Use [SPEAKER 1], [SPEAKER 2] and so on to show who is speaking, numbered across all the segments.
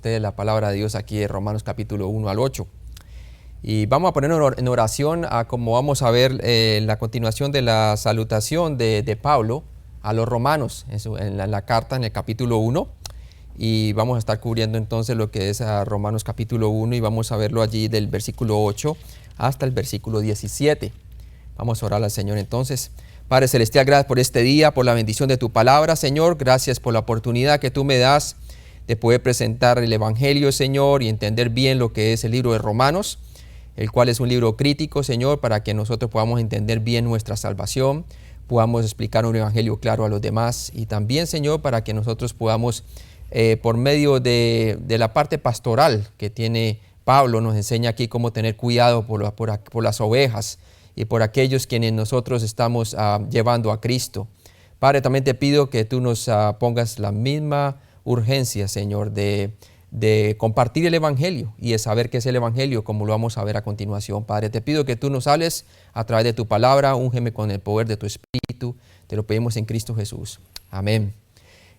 [SPEAKER 1] ustedes la palabra de Dios aquí en Romanos capítulo 1 al 8. Y vamos a poner en oración a como vamos a ver la continuación de la salutación de Pablo a los romanos en la carta en el capítulo 1. Y vamos a estar cubriendo entonces lo que es a Romanos capítulo 1 y vamos a verlo allí del versículo 8 hasta el versículo 17. Vamos a orar al Señor entonces. Padre Celestial, gracias por este día, por la bendición de tu palabra, Señor. Gracias por la oportunidad que tú me das de poder presentar el Evangelio, Señor, y entender bien lo que es el libro de Romanos, el cual es un libro crítico, Señor, para que nosotros podamos entender bien nuestra salvación, podamos explicar un Evangelio claro a los demás y también, Señor, para que nosotros podamos, por medio de la parte pastoral que tiene Pablo, nos enseña aquí cómo tener cuidado por las ovejas y por aquellos quienes nosotros estamos llevando a Cristo. Padre, también te pido que tú nos pongas la misma urgencia, Señor, de compartir el Evangelio y de saber qué es el Evangelio, como lo vamos a ver a continuación. Padre, te pido que tú nos hables a través de tu palabra, úngeme con el poder de tu Espíritu. Te lo pedimos en Cristo Jesús. Amén.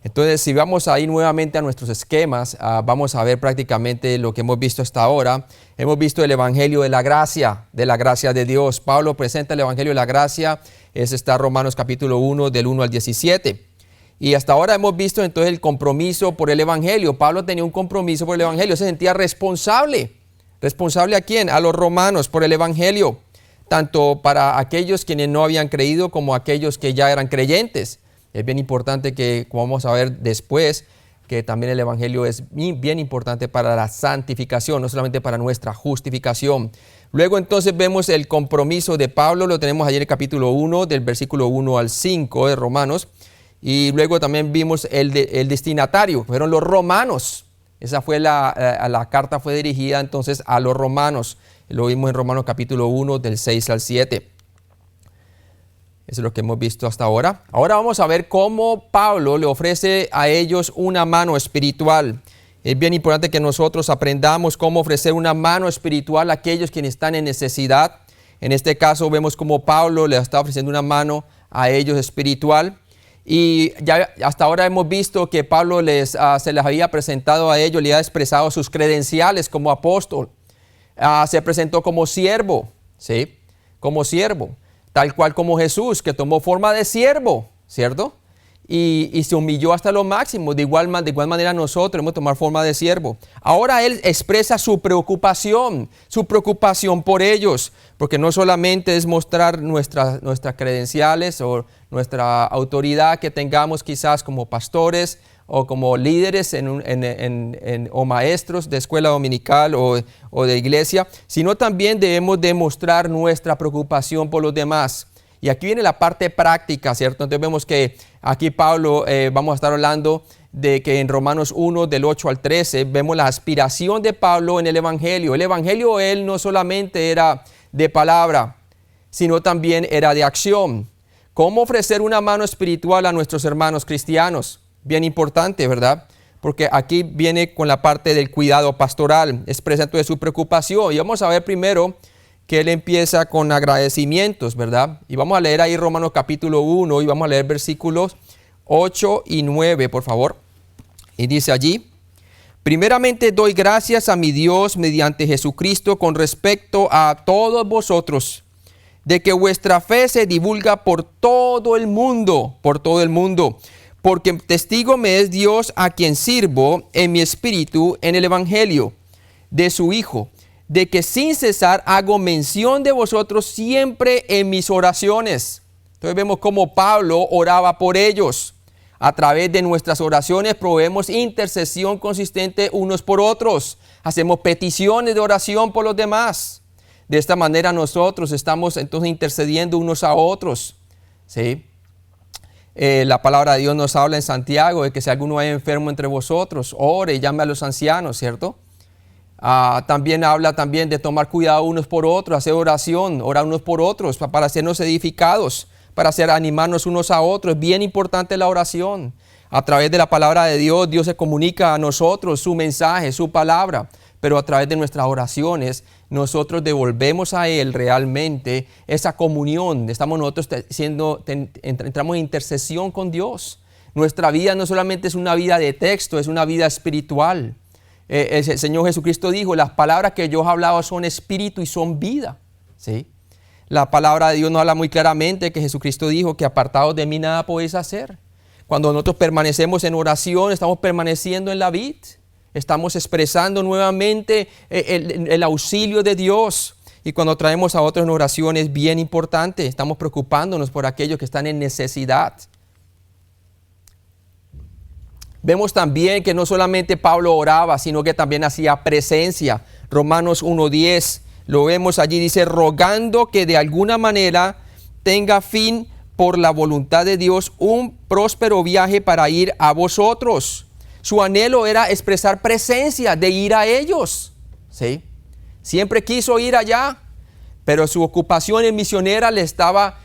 [SPEAKER 1] Entonces, si vamos a ir nuevamente a nuestros esquemas, vamos a ver prácticamente lo que hemos visto hasta ahora. Hemos visto el Evangelio de la gracia de Dios. Pablo presenta el Evangelio de la gracia, está Romanos capítulo 1, del 1 al 17. Y hasta ahora hemos visto entonces el compromiso por el Evangelio. Pablo tenía un compromiso por el Evangelio, se sentía responsable. ¿Responsable a quién? A los romanos por el Evangelio, tanto para aquellos quienes no habían creído como aquellos que ya eran creyentes. Es bien importante que, como vamos a ver después, que también el Evangelio es bien importante para la santificación, no solamente para nuestra justificación. Luego entonces vemos el compromiso de Pablo, lo tenemos allí en el capítulo 1, del versículo 1 al 5 de Romanos. Y luego también vimos el destinatario, fueron los romanos. Esa fue la carta fue dirigida entonces a los romanos. Lo vimos en Romanos capítulo 1, del 6 al 7. Eso es lo que hemos visto hasta ahora. Ahora vamos a ver cómo Pablo le ofrece a ellos una mano espiritual. Es bien importante que nosotros aprendamos cómo ofrecer una mano espiritual a aquellos quienes están en necesidad. En este caso vemos cómo Pablo le está ofreciendo una mano a ellos espiritual. Y ya hasta ahora hemos visto que Pablo se les había presentado a ellos, le ha expresado sus credenciales como apóstol. Se presentó como siervo, ¿sí? Como siervo. Tal cual como Jesús, que tomó forma de siervo, ¿cierto? Y se humilló hasta lo máximo. De igual manera nosotros hemos tomado forma de siervo. Ahora él expresa su preocupación por ellos, porque no solamente es mostrar nuestras credenciales o nuestra autoridad que tengamos quizás como pastores o como líderes o maestros de escuela dominical o de iglesia, sino también debemos demostrar nuestra preocupación por los demás. Y aquí viene la parte práctica, ¿cierto? Entonces vemos que aquí Pablo, vamos a estar hablando de que en Romanos 1, del 8 al 13, vemos la aspiración de Pablo en el Evangelio. El Evangelio, él no solamente era de palabra, sino también era de acción. ¿Cómo ofrecer una mano espiritual a nuestros hermanos cristianos? Bien importante, ¿verdad? Porque aquí viene con la parte del cuidado pastoral, expresa entonces su preocupación. Y vamos a ver primero que él empieza con agradecimientos, ¿verdad? Y vamos a leer ahí Romanos capítulo 1 y vamos a leer versículos 8 y 9, por favor. Y dice allí: primeramente doy gracias a mi Dios mediante Jesucristo con respecto a todos vosotros, de que vuestra fe se divulga por todo el mundo, porque testigo me es Dios a quien sirvo en mi espíritu en el Evangelio de su Hijo, de que sin cesar hago mención de vosotros siempre en mis oraciones. Entonces vemos cómo Pablo oraba por ellos. A través de nuestras oraciones proveemos intercesión consistente unos por otros. Hacemos peticiones de oración por los demás. De esta manera nosotros estamos entonces intercediendo unos a otros, ¿sí? La palabra de Dios nos habla en Santiago de que si alguno hay enfermo entre vosotros, ore y llame a los ancianos, ¿cierto? También habla de tomar cuidado unos por otros, hacer oración, orar unos por otros para hacernos edificados, para animarnos unos a otros. Es bien importante la oración. A través de la palabra de Dios, Dios se comunica a nosotros su mensaje, su palabra, pero a través de nuestras oraciones nosotros devolvemos a Él realmente esa comunión. Estamos nosotros entramos en intercesión con Dios. Nuestra vida no solamente es una vida de texto, es una vida espiritual. El Señor Jesucristo dijo, las palabras que yo he hablado son espíritu y son vida. ¿Sí? La palabra de Dios nos habla muy claramente que Jesucristo dijo que apartados de mí nada podéis hacer. Cuando nosotros permanecemos en oración, estamos permaneciendo en la vid. Estamos expresando nuevamente el auxilio de Dios. Y cuando traemos a otros en oración es bien importante. Estamos preocupándonos por aquellos que están en necesidad. Vemos también que no solamente Pablo oraba, sino que también hacía presencia. Romanos 1:10, lo vemos allí, dice, rogando que de alguna manera tenga fin por la voluntad de Dios un próspero viaje para ir a vosotros. Su anhelo era expresar presencia, de ir a ellos. ¿Sí? Siempre quiso ir allá, pero su ocupación en misionera le estaba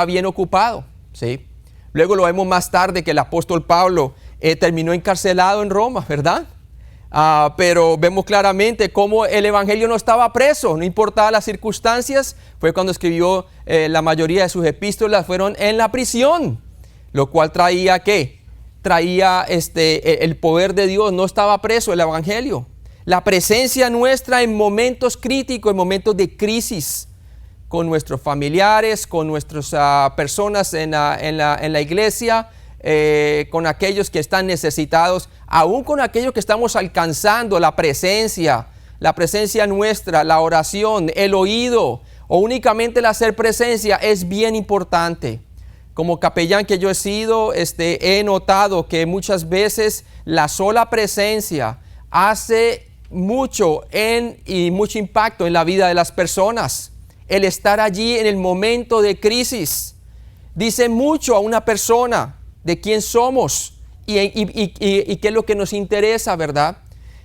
[SPEAKER 1] bien ocupado. ¿Sí? Luego lo vemos más tarde que el apóstol Pablo terminó encarcelado en Roma, ¿verdad? Pero vemos claramente cómo el evangelio no estaba preso, no importaba las circunstancias. Fue cuando escribió la mayoría de sus epístolas, fueron en la prisión, lo cual traía ¿qué? Traía el poder de Dios, no estaba preso el evangelio. La presencia nuestra en momentos críticos, en momentos de crisis, con nuestros familiares, con nuestras personas en la iglesia, con aquellos que están necesitados, aún con aquellos que estamos alcanzando, la presencia nuestra, la oración, el oído, o únicamente el hacer presencia es bien importante. Como capellán que yo he sido, he notado que muchas veces la sola presencia hace mucho y mucho impacto en la vida de las personas. El estar allí en el momento de crisis dice mucho a una persona de quién somos y qué es lo que nos interesa, ¿verdad?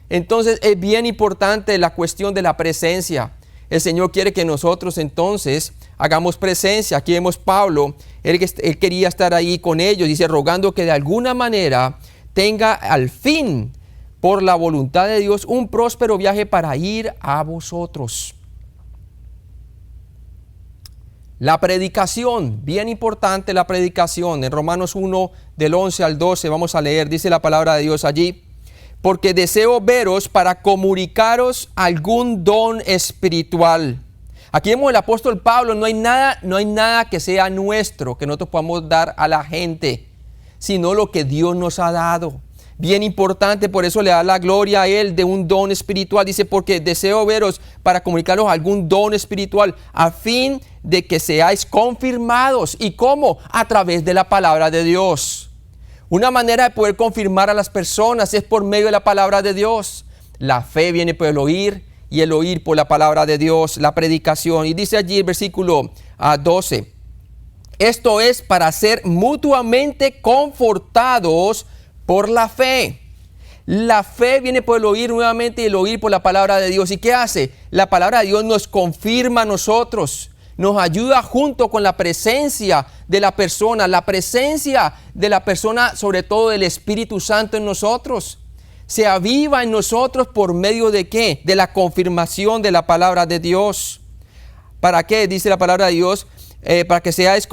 [SPEAKER 1] Entonces es bien importante la cuestión de la presencia. El Señor quiere que nosotros entonces hagamos presencia. Aquí vemos Pablo, él quería estar ahí con ellos, dice, rogando que de alguna manera tenga al fin, por la voluntad de Dios, un próspero viaje para ir a vosotros. La predicación, bien importante la predicación. En Romanos 1, del 11 al 12, vamos a leer, dice la palabra de Dios allí. Porque deseo veros para comunicaros algún don espiritual. Aquí vemos el apóstol Pablo, no hay nada que sea nuestro, que nosotros podamos dar a la gente, sino lo que Dios nos ha dado. Bien importante, por eso le da la gloria a él de un don espiritual. Dice, porque deseo veros para comunicaros algún don espiritual, a fin de que seáis confirmados. ¿Y cómo? A través de la palabra de Dios. Una manera de poder confirmar a las personas es por medio de la palabra de Dios. La fe viene por el oír y el oír por la palabra de Dios, la predicación. Y dice allí el versículo 12, esto es para ser mutuamente confortados por la fe. La fe viene por el oír nuevamente y el oír por la palabra de Dios. ¿Y qué hace? La palabra de Dios nos confirma a nosotros, nos ayuda junto con la presencia de la persona, sobre todo del Espíritu Santo en nosotros. Se aviva en nosotros por medio de ¿qué? De la confirmación de la palabra de Dios. ¿Para qué? Dice la palabra de Dios, para que seáis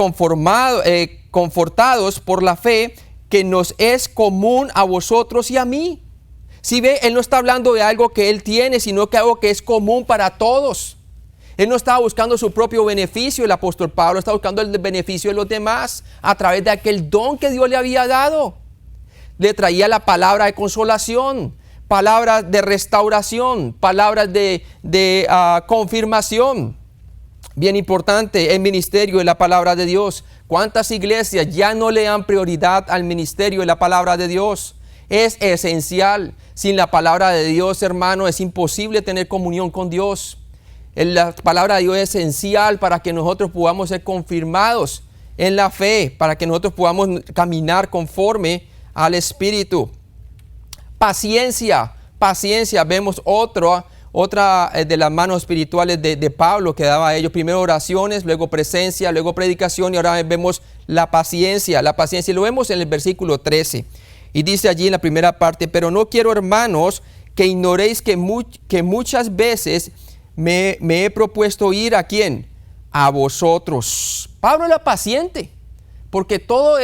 [SPEAKER 1] confortados por la fe que nos es común a vosotros y a mí. Si ve, él no está hablando de algo que él tiene, sino que algo que es común para todos. Él no estaba buscando su propio beneficio, el apóstol Pablo está buscando el beneficio de los demás a través de aquel don que Dios le había dado. Le traía la palabra de consolación, palabras de restauración, palabras de confirmación. Bien importante el ministerio de la palabra de Dios. ¿Cuántas iglesias ya no le dan prioridad al ministerio de la palabra de Dios? Es esencial. Sin la palabra de Dios, hermano, es imposible tener comunión con Dios. La palabra de Dios es esencial para que nosotros podamos ser confirmados en la fe, para que nosotros podamos caminar conforme al Espíritu. Paciencia. Vemos otra de las manos espirituales de Pablo que daba a ellos. Primero oraciones, luego presencia, luego predicación y ahora vemos la paciencia. Y lo vemos en el versículo 13. Y dice allí en la primera parte, pero no quiero, hermanos, que ignoréis que muchas veces me he propuesto ir ¿a quién? A vosotros. Pablo era paciente, porque todo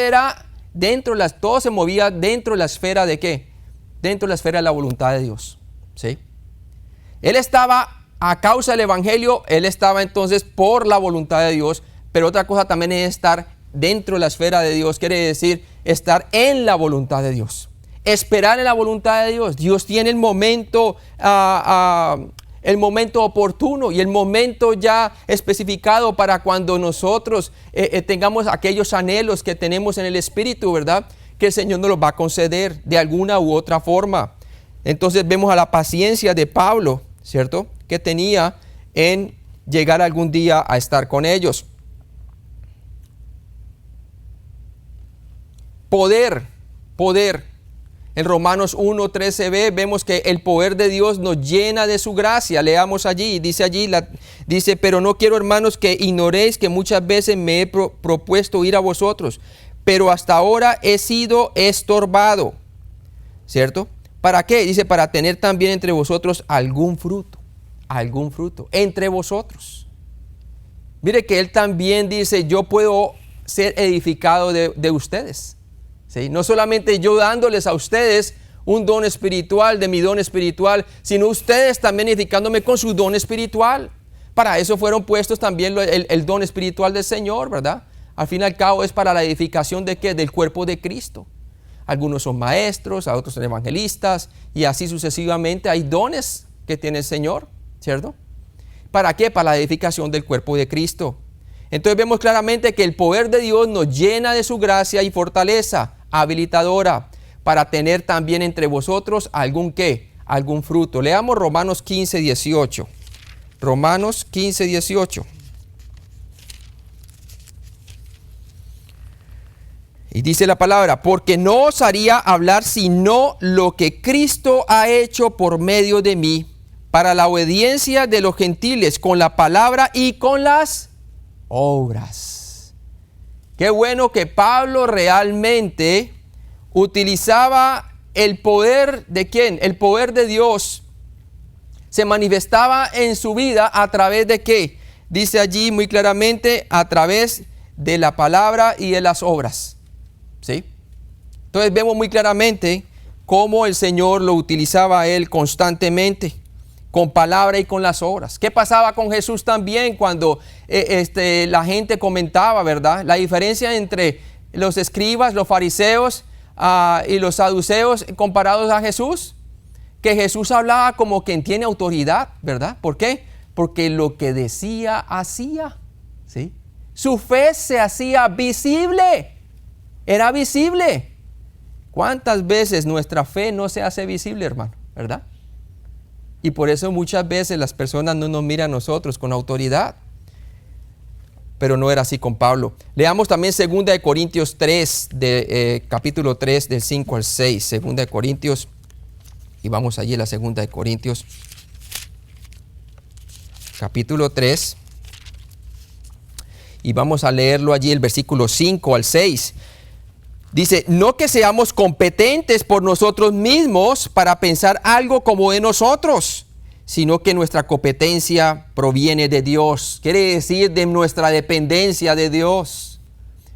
[SPEAKER 1] se movía dentro de la esfera de ¿qué? dentro de la esfera de la voluntad de Dios. ¿Sí? Él estaba, a causa del Evangelio, él estaba entonces por la voluntad de Dios, pero otra cosa también es estar dentro de la esfera de Dios, quiere decir estar en la voluntad de Dios. Esperar en la voluntad de Dios. Dios tiene el momento oportuno y el momento ya especificado para cuando nosotros tengamos aquellos anhelos que tenemos en el Espíritu, ¿verdad? Que el Señor nos los va a conceder de alguna u otra forma. Entonces vemos a la paciencia de Pablo, ¿cierto? Que tenía en llegar algún día a estar con ellos. Poder. En Romanos 1:13b vemos que el poder de Dios nos llena de su gracia. Leamos allí, dice, pero no quiero, hermanos, que ignoréis que muchas veces me he propuesto ir a vosotros, pero hasta ahora he sido estorbado, ¿cierto? ¿Para qué? Dice, para tener también entre vosotros algún fruto, entre vosotros. Mire que él también dice, yo puedo ser edificado de ustedes. ¿Sí? No solamente yo dándoles a ustedes un don espiritual, de mi don espiritual, sino ustedes también edificándome con su don espiritual. Para eso fueron puestos también el don espiritual del Señor, ¿verdad? Al fin y al cabo es para la edificación ¿de qué? Del cuerpo de Cristo. Algunos son maestros, a otros son evangelistas, y así sucesivamente hay dones que tiene el Señor, ¿cierto? ¿Para qué? Para la edificación del cuerpo de Cristo. Entonces vemos claramente que el poder de Dios nos llena de su gracia y fortaleza habilitadora para tener también entre vosotros algún fruto. Leamos Romanos 15:18. Romanos 15:18. Y dice la palabra, porque no os haría hablar sino lo que Cristo ha hecho por medio de mí, para la obediencia de los gentiles, con la palabra y con las obras. Qué bueno que Pablo realmente utilizaba el poder de ¿quién? El poder de Dios. Se manifestaba en su vida a través de ¿qué? Dice allí muy claramente, a través de la palabra y de las obras. ¿Sí? Entonces vemos muy claramente cómo el Señor lo utilizaba a él constantemente, con palabra y con las obras. ¿Qué pasaba con Jesús también cuando la gente comentaba, ¿verdad? La diferencia entre los escribas, los fariseos y los saduceos comparados a Jesús, que Jesús hablaba como quien tiene autoridad, ¿verdad? ¿Por qué? Porque lo que decía, hacía, ¿sí? Su fe se hacía visible, era visible. ¿Cuántas veces nuestra fe no se hace visible, hermano? ¿Verdad? Y por eso muchas veces las personas no nos miran a nosotros con autoridad. Pero no era así con Pablo. Leamos también 2 Corintios 3, capítulo 3, del 5 al 6. 2 Corintios, y vamos allí a la 2 Corintios, capítulo 3. Y vamos a leerlo allí, el versículo 5 al 6. Dice, no que seamos competentes por nosotros mismos para pensar algo como de nosotros, sino que nuestra competencia proviene de Dios. Quiere decir de nuestra dependencia de Dios.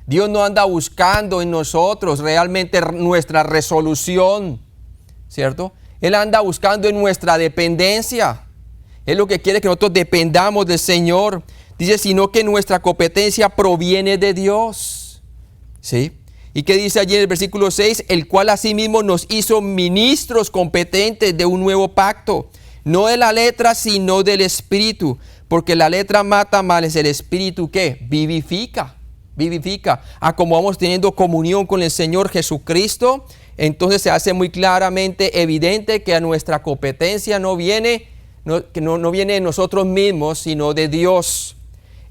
[SPEAKER 1] Dios no anda buscando en nosotros realmente nuestra resolución, ¿cierto? Él anda buscando en nuestra dependencia. Él lo que quiere es que nosotros dependamos del Señor. Dice, sino que nuestra competencia proviene de Dios. ¿Sí? ¿Y qué dice allí en el versículo 6? El cual asimismo nos hizo ministros competentes de un nuevo pacto, no de la letra, sino del Espíritu, porque la letra mata, mas el Espíritu ¿qué? Vivifica. Como vamos teniendo comunión con el Señor Jesucristo, entonces se hace muy claramente evidente que a nuestra competencia no viene de nosotros mismos, sino de Dios.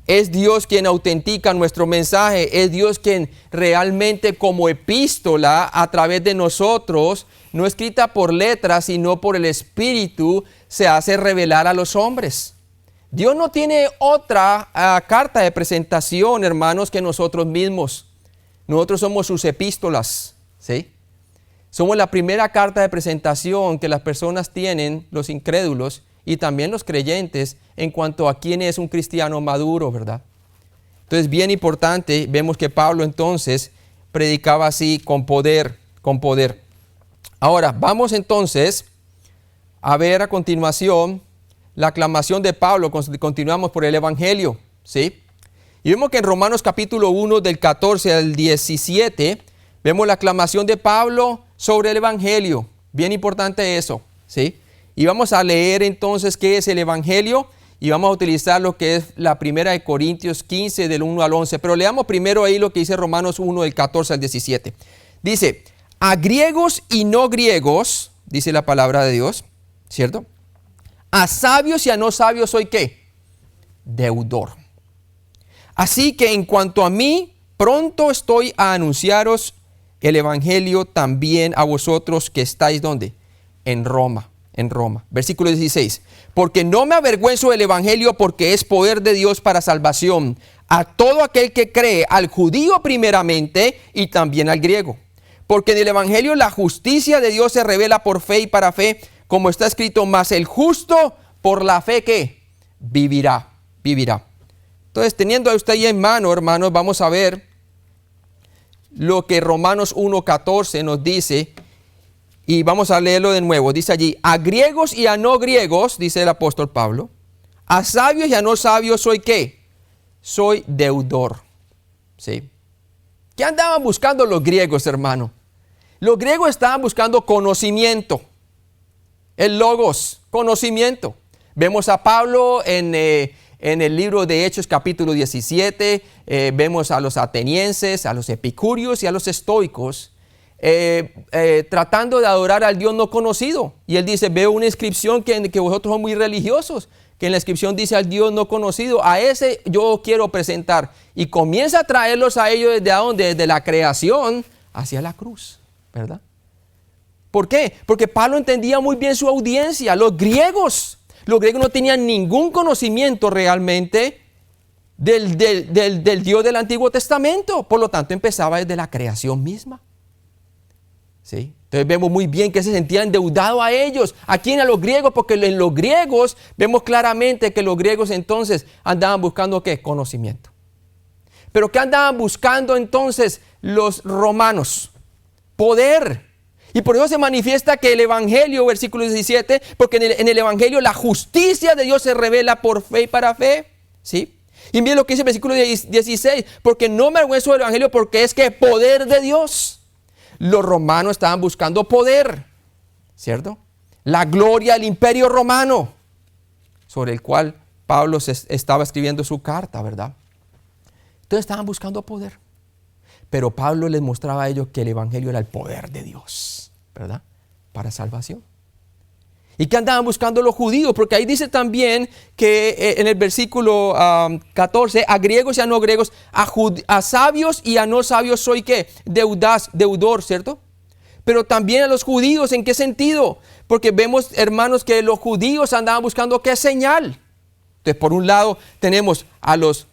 [SPEAKER 1] Es Dios quien autentica nuestro mensaje, es Dios quien realmente como epístola a través de nosotros, no escrita por letras, sino por el Espíritu, se hace revelar a los hombres. Dios no tiene otra carta de presentación, hermanos, que nosotros mismos. Nosotros somos sus epístolas, ¿sí? Somos la primera carta de presentación que las personas tienen, los incrédulos, y también los creyentes, en cuanto a quién es un cristiano maduro, ¿verdad? Entonces, bien importante, vemos que Pablo entonces predicaba así con poder. Ahora, vamos entonces a ver a continuación la aclamación de Pablo. Continuamos por el Evangelio, ¿sí? Y vemos que en Romanos capítulo 1 del 14 al 17, vemos la aclamación de Pablo sobre el Evangelio. Bien importante eso, ¿sí? Y vamos a leer entonces qué es el Evangelio y vamos a utilizar lo que es la primera de Corintios 15 del 1 al 11. Pero leamos primero ahí lo que dice Romanos 1 del 14 al 17. Dice, a griegos y no griegos, dice la palabra de Dios, ¿cierto? A sabios y a no sabios soy ¿qué? Deudor. Así que en cuanto a mí, pronto estoy a anunciaros el Evangelio también a vosotros que estáis ¿dónde? En Roma. Versículo 16. Porque no me avergüenzo del Evangelio porque es poder de Dios para salvación a todo aquel que cree, al judío primeramente y también al griego. Porque en el Evangelio la justicia de Dios se revela por fe y para fe, como está escrito, mas el justo por la fe ¿qué? Vivirá. Entonces, teniendo a usted ahí en mano, hermanos, vamos a ver lo que Romanos 1:14 nos dice. Y vamos a leerlo de nuevo. Dice allí, a griegos y a no griegos, dice el apóstol Pablo, a sabios y a no sabios soy ¿qué? Soy deudor. ¿Sí? ¿Qué andaban buscando los griegos, hermano? Los griegos estaban buscando conocimiento. El logos, conocimiento. Vemos a Pablo en el libro de Hechos capítulo 17. Vemos a los atenienses, a los epicúreos y a los estoicos. Tratando de adorar al Dios no conocido. Y él dice, veo una inscripción que vosotros son muy religiosos, que en la inscripción dice al Dios no conocido, a ese yo quiero presentar. Y comienza a traerlos a ellos desde dónde, desde la creación hacia la cruz, ¿verdad? ¿Por qué? Porque Pablo entendía muy bien su audiencia. Los griegos no tenían ningún conocimiento realmente del Dios del Antiguo Testamento. Por lo tanto, empezaba desde la creación misma. ¿Sí? Entonces vemos muy bien que se sentían endeudados a ellos. ¿A quién? A los griegos, porque en los griegos vemos claramente que los griegos entonces andaban buscando ¿qué? Conocimiento. Pero ¿qué andaban buscando entonces los romanos? Poder. Y por eso se manifiesta que el Evangelio, versículo 17, porque en el Evangelio la justicia de Dios se revela por fe y para fe. ¿Sí? Y miren lo que dice el versículo 16, porque no me avergüenzo del Evangelio porque es que poder de Dios. Los romanos estaban buscando poder, ¿cierto? La gloria del imperio romano, sobre el cual Pablo estaba escribiendo su carta, ¿verdad? Entonces estaban buscando poder. Pero Pablo les mostraba a ellos que el Evangelio era el poder de Dios, ¿verdad? Para salvación. ¿Y qué andaban buscando los judíos? Porque ahí dice también en el versículo 14, a griegos y a no griegos, a sabios y a no sabios soy ¿qué? Deudor, ¿cierto? Pero también a los judíos, ¿en qué sentido? Porque vemos, hermanos, que los judíos andaban buscando ¿qué señal? Entonces, por un lado, tenemos a los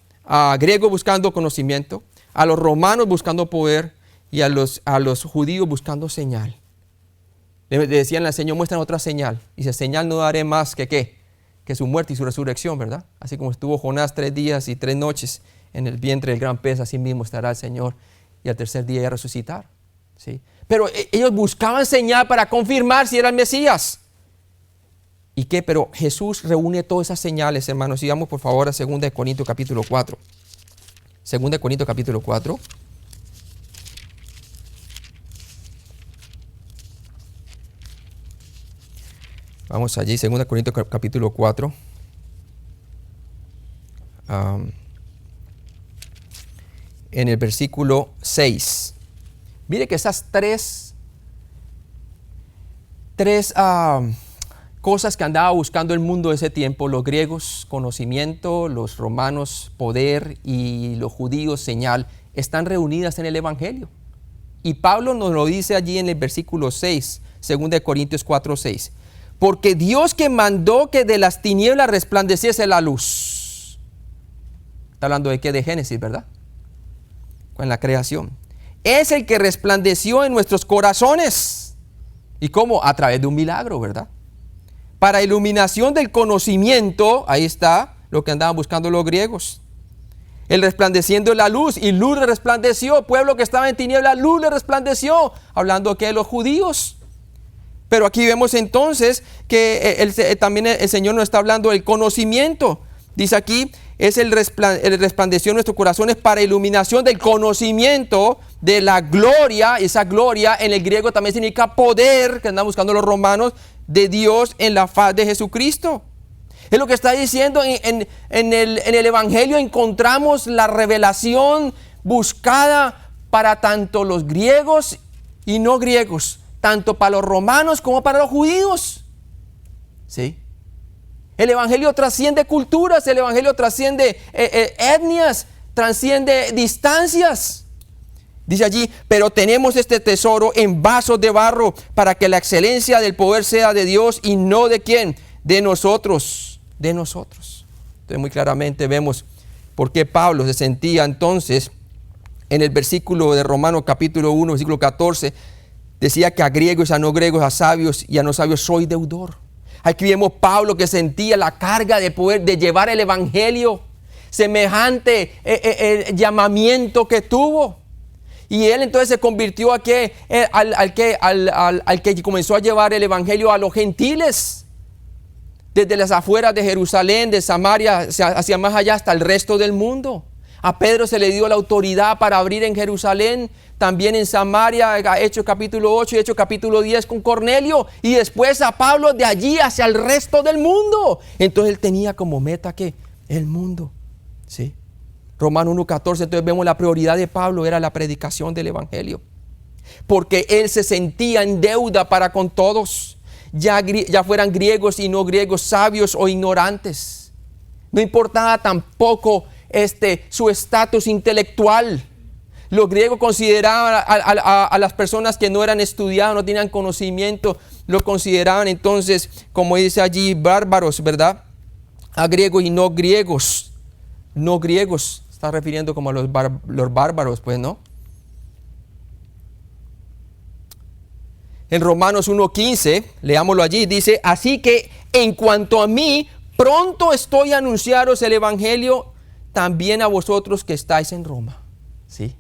[SPEAKER 1] griegos buscando conocimiento, a los romanos buscando poder y a los judíos buscando señal. Le decían al Señor, muestran otra señal. Y dice, señal no daré más que ¿qué? Que su muerte y su resurrección, ¿verdad? Así como estuvo Jonás 3 días y 3 noches en el vientre del gran pez, así mismo estará el Señor y al tercer día a resucitar. ¿Sí? Pero ellos buscaban señal para confirmar si era el Mesías. ¿Y qué? Pero Jesús reúne todas esas señales, hermanos. Sigamos por favor a 2 Corintios capítulo 4. 2 Corintios capítulo 4. Vamos allí, 2 Corintios capítulo 4. En el versículo 6. Mire que esas tres cosas que andaba buscando el mundo de ese tiempo, los griegos, conocimiento, los romanos, poder, y los judíos, señal, están reunidas en el Evangelio. Y Pablo nos lo dice allí en el versículo 6, 2 Corintios 4, 6. Porque Dios que mandó que de las tinieblas resplandeciese la luz. Está hablando de qué? De Génesis, ¿verdad? Con la creación. Es el que resplandeció en nuestros corazones. ¿Y cómo? A través de un milagro, ¿verdad? Para iluminación del conocimiento, ahí está lo que andaban buscando los griegos. El resplandeciendo la luz, y luz le resplandeció. Pueblo que estaba en tinieblas, luz le resplandeció. Hablando que de los judíos. Pero aquí vemos entonces que también el Señor nos está hablando del conocimiento. Dice aquí, es el resplandeció en nuestros corazones para iluminación del conocimiento de la gloria. Esa gloria en el griego también significa poder, que andan buscando los romanos, de Dios en la faz de Jesucristo. Es lo que está diciendo en el Evangelio. Encontramos la revelación buscada para tanto los griegos y no griegos, tanto para los romanos como para los judíos. ¿Sí? El Evangelio trasciende culturas, el Evangelio trasciende etnias, trasciende distancias. Dice allí, pero tenemos este tesoro en vasos de barro para que la excelencia del poder sea de Dios y no de ¿quién? De nosotros, de nosotros. Entonces muy claramente vemos por qué Pablo se sentía entonces en el versículo de Romanos capítulo 1, versículo 14, decía que a griegos, a no griegos, a sabios y a no sabios soy deudor. Aquí vemos Pablo que sentía la carga de poder, de llevar el Evangelio, semejante el llamamiento que tuvo. Y él entonces se convirtió al que comenzó a llevar el Evangelio a los gentiles. Desde las afueras de Jerusalén, de Samaria, hacia más allá hasta el resto del mundo. A Pedro se le dio la autoridad para abrir en Jerusalén, también en Samaria, Hechos capítulo 8 y Hechos capítulo 10 con Cornelio. Y después a Pablo de allí hacia el resto del mundo. Entonces él tenía como meta ¿qué? El mundo. ¿Sí? Romanos 1:14, entonces vemos la prioridad de Pablo era la predicación del Evangelio. Porque él se sentía en deuda para con todos, ya fueran griegos y no griegos, sabios o ignorantes. No importaba tampoco su estatus intelectual. Los griegos consideraban a las personas que no eran estudiadas, no tenían conocimiento, lo consideraban entonces, como dice allí, bárbaros, ¿verdad? A griegos y no griegos. No griegos, está refiriendo como a los bárbaros, pues, ¿no? En Romanos 1:15, leámoslo allí, dice, así que en cuanto a mí, pronto estoy a anunciaros el Evangelio también a vosotros que estáis en Roma. ¿Sí?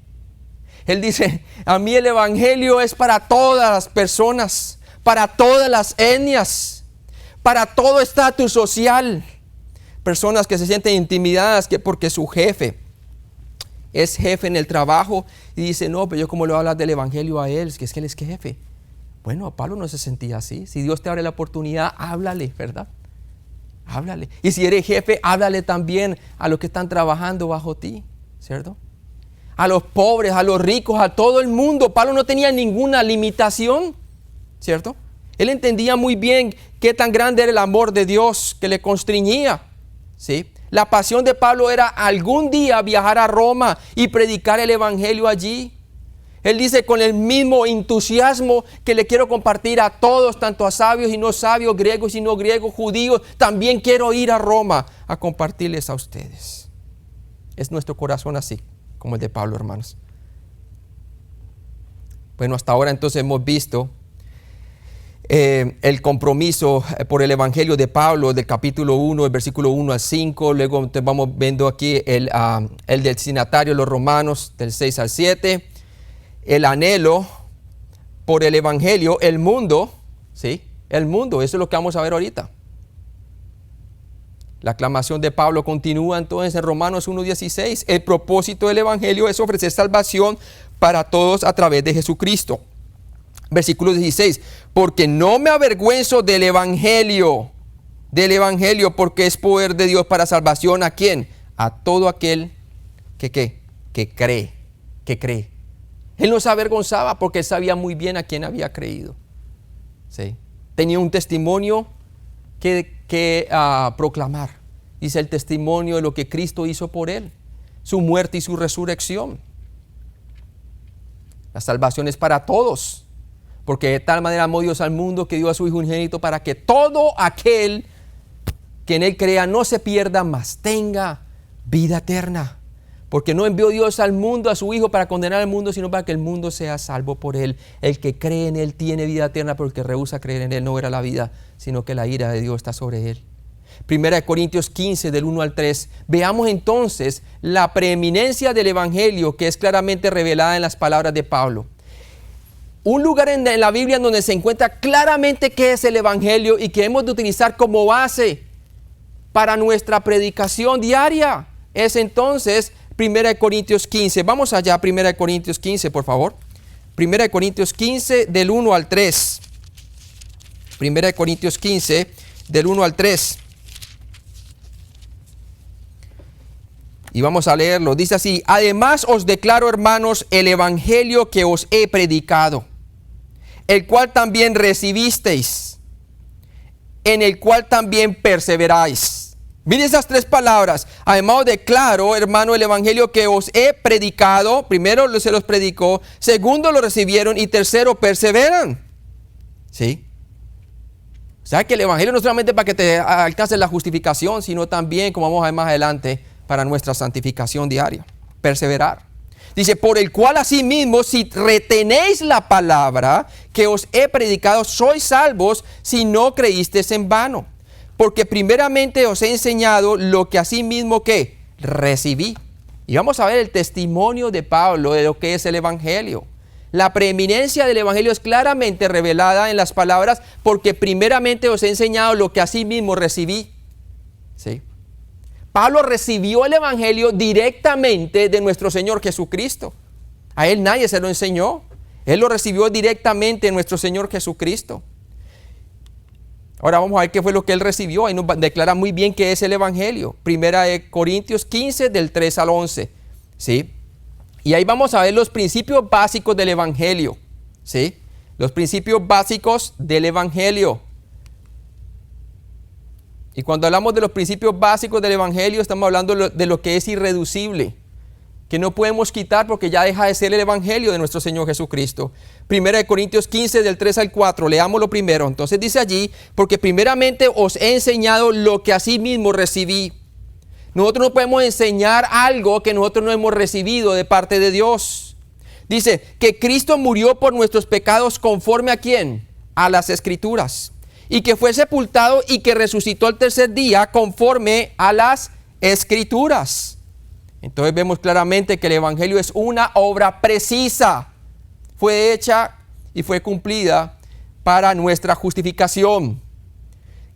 [SPEAKER 1] Él dice, a mí el Evangelio es para todas las personas, para todas las etnias, para todo estatus social. Personas que se sienten intimidadas porque su jefe es jefe en el trabajo y dice, no, pero yo cómo le voy a hablar del Evangelio a él, es que él es jefe. Bueno, Pablo no se sentía así. Si Dios te abre la oportunidad, háblale, ¿verdad? Háblale. Y si eres jefe, háblale también a los que están trabajando bajo ti, ¿cierto? A los pobres, a los ricos, a todo el mundo. Pablo no tenía ninguna limitación, ¿cierto? Él entendía muy bien qué tan grande era el amor de Dios que le constreñía, ¿sí? La pasión de Pablo era algún día viajar a Roma y predicar el Evangelio allí. Él dice con el mismo entusiasmo que le quiero compartir a todos, tanto a sabios y no sabios, griegos y no griegos, judíos, también quiero ir a Roma a compartirles a ustedes. Es nuestro corazón así, como el de Pablo, hermanos. Bueno, hasta ahora entonces hemos visto el compromiso por el Evangelio de Pablo del capítulo 1, el versículo 1 al 5. Luego vamos viendo aquí el destinatario de los romanos del 6 al 7. El anhelo por el Evangelio, el mundo, ¿sí? El mundo, eso es lo que vamos a ver ahorita. La aclamación de Pablo continúa entonces en Romanos 1:16. El propósito del Evangelio es ofrecer salvación para todos a través de Jesucristo. Versículo 16. Porque no me avergüenzo del Evangelio, porque es poder de Dios para salvación. ¿A quién? A todo aquel que cree. Él no se avergonzaba porque él sabía muy bien a quién había creído. ¿Sí? Tenía un testimonio que proclamar. Dice el testimonio de lo que Cristo hizo por él, su muerte y su resurrección. La salvación es para todos, porque de tal manera amó Dios al mundo que dio a su Hijo unigénito para que todo aquel que en él crea no se pierda, mas tenga vida eterna. Porque no envió Dios al mundo a su Hijo para condenar al mundo, sino para que el mundo sea salvo por él. El que cree en él tiene vida eterna, pero el que rehúsa creer en él no verá la vida, sino que la ira de Dios está sobre él. 1 Corintios 15, del 1 al 3. Veamos entonces la preeminencia del Evangelio que es claramente revelada en las palabras de Pablo. un lugar en la Biblia en donde se encuentra claramente qué es el Evangelio y que hemos de utilizar como base para nuestra predicación diaria. Es entonces 1 Corintios 15. Vamos allá, 1 Corintios 15, por favor. 1 Corintios 15, del 1 al 3. 1 Corintios 15, del 1 al 3. Y vamos a leerlo. Dice así: además os declaro, hermanos, el evangelio que os he predicado, el cual también recibisteis, en el cual también perseveráis. Miren esas tres palabras. Además os declaro, hermano, el evangelio que os he predicado. Primero se los predicó, segundo lo recibieron y tercero perseveran. ¿Sí? O sea que el evangelio no es solamente para que te alcances la justificación, sino también, como vamos a ver más adelante, para nuestra santificación diaria. Perseverar. Dice, por el cual asimismo, si retenéis la palabra que os he predicado, sois salvos si no creísteis en vano. Porque primeramente os he enseñado lo que asimismo que recibí. Y vamos a ver el testimonio de Pablo de lo que es el evangelio. La preeminencia del evangelio es claramente revelada en las palabras, porque primeramente os he enseñado lo que asimismo recibí. ¿Sí? Pablo recibió el evangelio directamente de nuestro Señor Jesucristo. A él nadie se lo enseñó. Él lo recibió directamente de nuestro Señor Jesucristo. Ahora vamos a ver qué fue lo que él recibió. Ahí nos declara muy bien qué es el evangelio. 1 Corintios 15, del 3 al 11. ¿Sí? Y ahí vamos a ver los principios básicos del evangelio. ¿Sí? Los principios básicos del evangelio. Y cuando hablamos de los principios básicos del evangelio, estamos hablando de lo que es irreducible, que no podemos quitar porque ya deja de ser el evangelio de nuestro Señor Jesucristo. 1 Corintios 15, del 3 al 4, leámoslo primero. Entonces dice allí, porque primeramente os he enseñado lo que asimismo recibí. Nosotros no podemos enseñar algo que nosotros no hemos recibido de parte de Dios. Dice, que Cristo murió por nuestros pecados conforme a ¿quién? A las Escrituras. Y que fue sepultado y que resucitó al tercer día conforme a las Escrituras. Entonces vemos claramente que el evangelio es una obra precisa. Fue hecha y fue cumplida para nuestra justificación.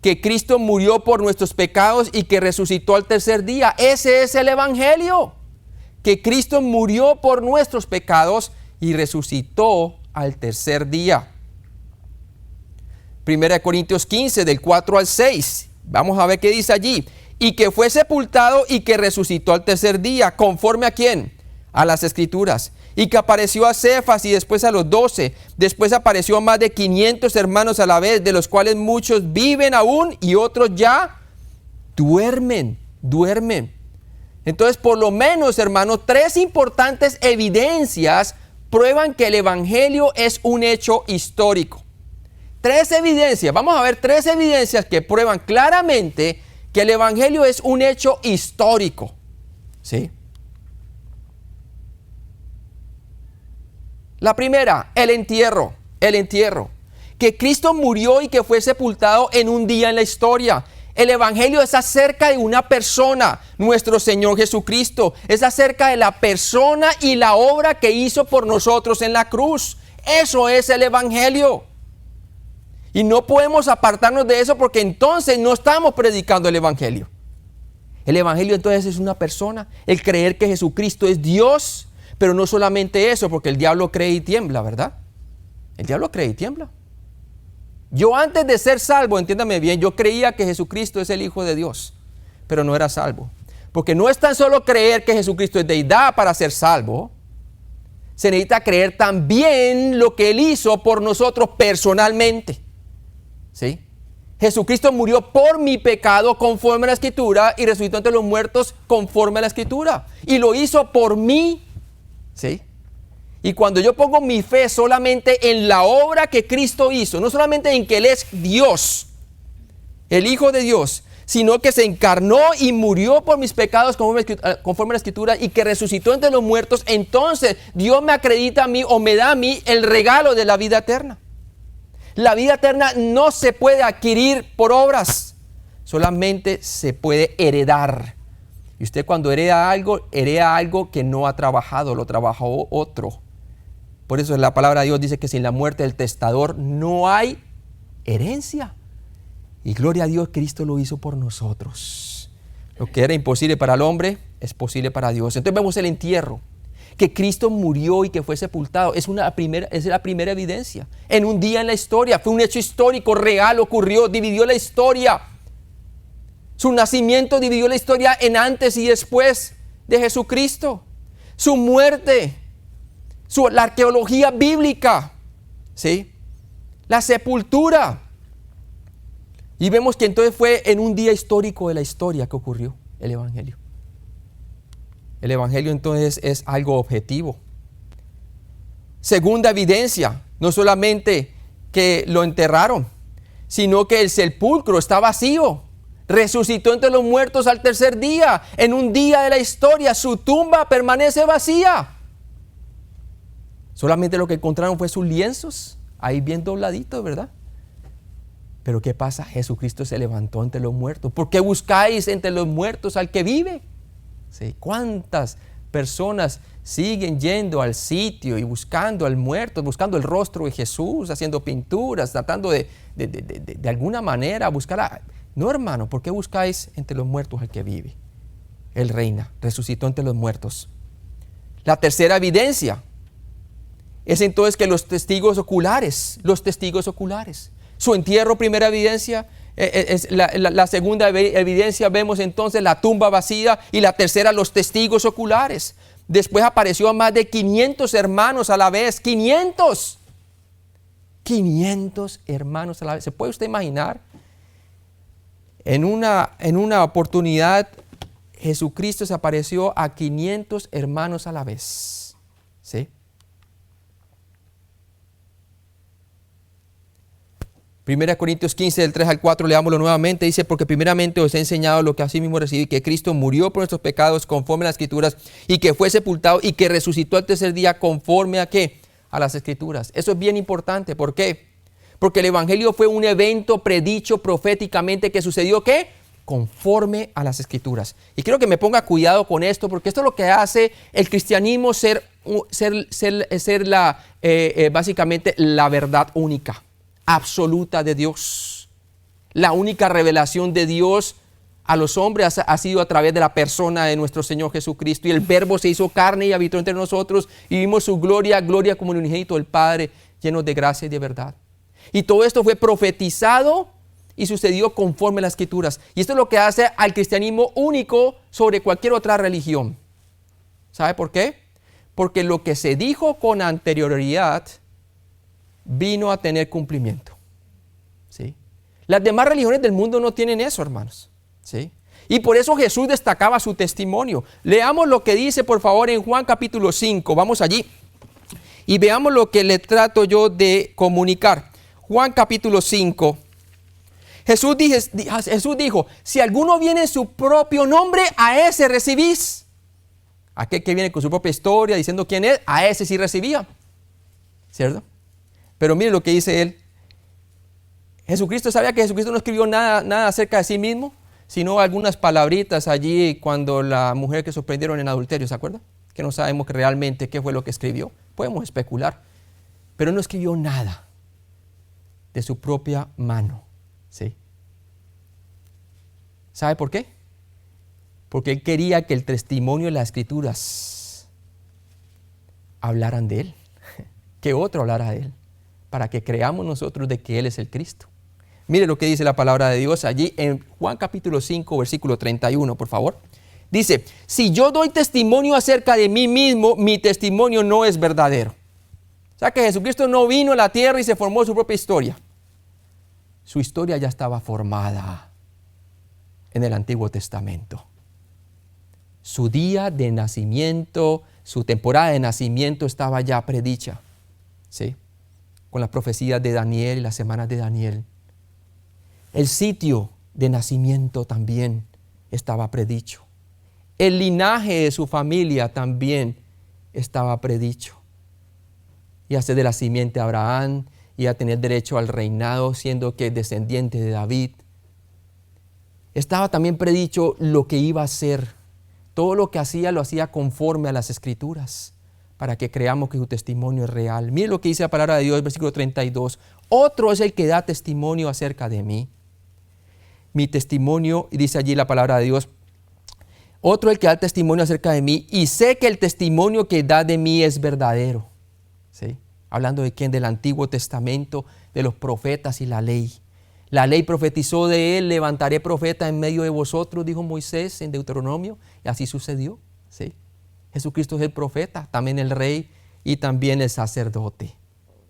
[SPEAKER 1] Que Cristo murió por nuestros pecados y que resucitó al tercer día. Ese es el evangelio. Que Cristo murió por nuestros pecados y resucitó al tercer día. 1 Corintios 15, del 4 al 6. Vamos a ver qué dice allí. Y que fue sepultado y que resucitó al tercer día. ¿Conforme a quién? A las Escrituras. Y que apareció a Cefas y después a los 12. Después apareció a más de 500 hermanos a la vez, de los cuales muchos viven aún y otros ya duermen. Entonces, por lo menos, hermanos, tres importantes evidencias prueban que el evangelio es un hecho histórico. Tres evidencias, vamos a ver tres evidencias que prueban claramente que el evangelio es un hecho histórico. ¿Sí? La primera, el entierro. Que Cristo murió y que fue sepultado en un día en la historia. El evangelio es acerca de una persona, nuestro Señor Jesucristo. Es acerca de la persona y la obra que hizo por nosotros en la cruz. Eso es el evangelio. Y no podemos apartarnos de eso porque entonces no estamos predicando el evangelio. El evangelio entonces es una persona, el creer que Jesucristo es Dios, pero no solamente eso, porque el diablo cree y tiembla, ¿verdad? El diablo cree y tiembla. Yo antes de ser salvo, entiéndame bien, yo creía que Jesucristo es el Hijo de Dios, pero no era salvo. Porque no es tan solo creer que Jesucristo es deidad para ser salvo, se necesita creer también lo que Él hizo por nosotros personalmente. ¿Sí? Jesucristo murió por mi pecado conforme a la Escritura y resucitó entre los muertos conforme a la Escritura. Y lo hizo por mí. ¿Sí? Y cuando yo pongo mi fe solamente en la obra que Cristo hizo, no solamente en que Él es Dios, el Hijo de Dios, sino que se encarnó y murió por mis pecados conforme a la Escritura y que resucitó entre los muertos, entonces Dios me acredita a mí o me da a mí el regalo de la vida eterna. La vida eterna no se puede adquirir por obras, solamente se puede heredar. Y usted cuando hereda algo que no ha trabajado, lo trabajó otro. Por eso la palabra de Dios dice que sin la muerte del testador no hay herencia. Y gloria a Dios, Cristo lo hizo por nosotros. Lo que era imposible para el hombre es posible para Dios. Entonces vemos el entierro, que Cristo murió y que fue sepultado. Es la primera evidencia. En un día en la historia, fue un hecho histórico, real, ocurrió, dividió la historia. Su nacimiento dividió la historia en antes y después de Jesucristo. Su muerte, la arqueología bíblica, ¿sí? La sepultura. Y vemos que entonces fue en un día histórico de la historia que ocurrió el Evangelio. El Evangelio entonces es algo objetivo. Segunda evidencia, no solamente que lo enterraron, sino que el sepulcro está vacío. Resucitó entre los muertos al tercer día. En un día de la historia, su tumba permanece vacía. Solamente lo que encontraron fue sus lienzos, ahí bien dobladitos, ¿verdad? Pero ¿qué pasa? Jesucristo se levantó entre los muertos. ¿Por qué buscáis entre los muertos al que vive? ¿Sí? ¿Cuántas personas siguen yendo al sitio y buscando al muerto, buscando el rostro de Jesús, haciendo pinturas, tratando de alguna manera buscar No, hermano, ¿por qué buscáis entre los muertos al que vive? Él reina, resucitó entre los muertos. La tercera evidencia es entonces que los testigos oculares, su entierro, primera evidencia, la segunda evidencia vemos entonces la tumba vacía y la tercera los testigos oculares. Después apareció a más de 500 hermanos a la vez, 500 hermanos a la vez. ¿Se puede usted imaginar? En una oportunidad, Jesucristo se apareció a 500 hermanos a la vez. ¿Sí? 1 Corintios 15, del 3 al 4, leámoslo nuevamente. Dice, porque primeramente os he enseñado lo que asimismo recibí, que Cristo murió por nuestros pecados conforme a las Escrituras, y que fue sepultado y que resucitó al tercer día conforme a ¿qué? A las Escrituras. Eso es bien importante. ¿Por qué? Porque el Evangelio fue un evento predicho proféticamente que sucedió ¿qué? Conforme a las Escrituras. Y quiero que me ponga cuidado con esto, porque esto es lo que hace el cristianismo ser básicamente la verdad única, absoluta de Dios. La única revelación de Dios a los hombres ha sido a través de la persona de nuestro Señor Jesucristo. Y el Verbo se hizo carne y habitó entre nosotros y vimos su gloria como el unigénito del Padre, lleno de gracia y de verdad. Y todo esto fue profetizado y sucedió conforme a las Escrituras. Y esto es lo que hace al cristianismo único sobre cualquier otra religión. ¿Sabe por qué? Porque lo que se dijo con anterioridad vino a tener cumplimiento. ¿Sí? Las demás religiones del mundo no tienen eso, hermanos. ¿Sí? Y por eso Jesús destacaba su testimonio. Leamos lo que dice, por favor, en Juan capítulo 5. Vamos allí y veamos lo que le trato yo de comunicar. Juan capítulo 5. Jesús dijo, si alguno viene en su propio nombre, a ese recibís. Aquel que viene con su propia historia diciendo quién es, a ese sí recibía. ¿Cierto? Pero mire lo que dice él. Jesucristo sabía que Jesucristo no escribió nada acerca de sí mismo, sino algunas palabritas allí cuando la mujer que sorprendieron en adulterio, ¿se acuerda? Que no sabemos realmente qué fue lo que escribió. Podemos especular. Pero no escribió nada de su propia mano. ¿Sí? ¿Sabe por qué? Porque él quería que el testimonio de las Escrituras hablaran de él, que otro hablara de él, para que creamos nosotros de que él es el Cristo. Mire lo que dice la palabra de Dios allí en Juan capítulo 5, versículo 31, por favor. Dice, si yo doy testimonio acerca de mí mismo, mi testimonio no es verdadero. O sea que Jesucristo no vino a la tierra y se formó su propia historia. Su historia ya estaba formada en el Antiguo Testamento. Su día de nacimiento, su temporada de nacimiento estaba ya predicha. ¿Sí? Con las profecías de Daniel y las semanas de Daniel. El sitio de nacimiento también estaba predicho. El linaje de su familia también estaba predicho. Y hace de la simiente de Abraham y a tener derecho al reinado, siendo que descendiente de David. Estaba también predicho lo que iba a hacer. Todo lo que hacía lo hacía conforme a las Escrituras, para que creamos que su testimonio es real. Mire lo que dice la palabra de Dios, versículo 32. Otro es el que da testimonio acerca de mí. Mi testimonio, y dice allí la palabra de Dios, otro es el que da testimonio acerca de mí, y sé que el testimonio que da de mí es verdadero. ¿Sí? Hablando de quién, del Antiguo Testamento, de los profetas y la ley. La ley profetizó de él, levantaré profeta en medio de vosotros, dijo Moisés en Deuteronomio, y así sucedió. ¿Sí? Jesucristo es el profeta, también el rey y también el sacerdote,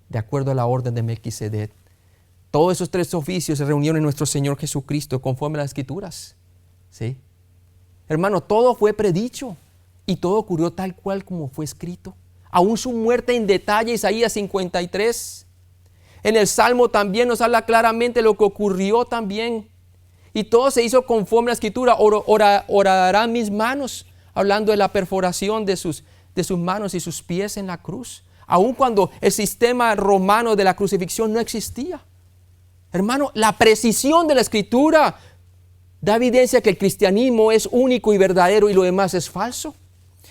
[SPEAKER 1] de acuerdo a la orden de Melquisedec. Todos esos tres oficios se reunieron en nuestro Señor Jesucristo conforme a las Escrituras. ¿Sí? Hermano, todo fue predicho y todo ocurrió tal cual como fue escrito. Aún su muerte en detalle, Isaías 53. En el Salmo también nos habla claramente lo que ocurrió también. Y todo se hizo conforme a la Escritura. Orarán mis manos, hablando de la perforación de sus manos y sus pies en la cruz. Aun cuando el sistema romano de la crucifixión no existía. Hermano, la precisión de la Escritura da evidencia que el cristianismo es único y verdadero y lo demás es falso.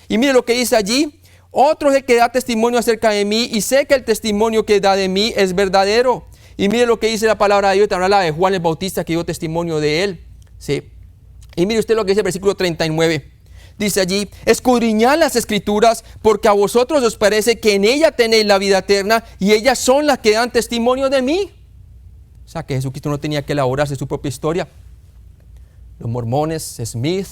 [SPEAKER 1] Y mire lo que dice allí. Otro es el que da testimonio acerca de mí y sé que el testimonio que da de mí es verdadero. Y mire lo que dice la palabra de Dios. También habla de Juan el Bautista que dio testimonio de él. ¿Sí? Y mire usted lo que dice el versículo 39. Dice allí, escudriñad las Escrituras porque a vosotros os parece que en ella tenéis la vida eterna y ellas son las que dan testimonio de mí. O sea que Jesucristo no tenía que elaborarse su propia historia. Los mormones, Smith,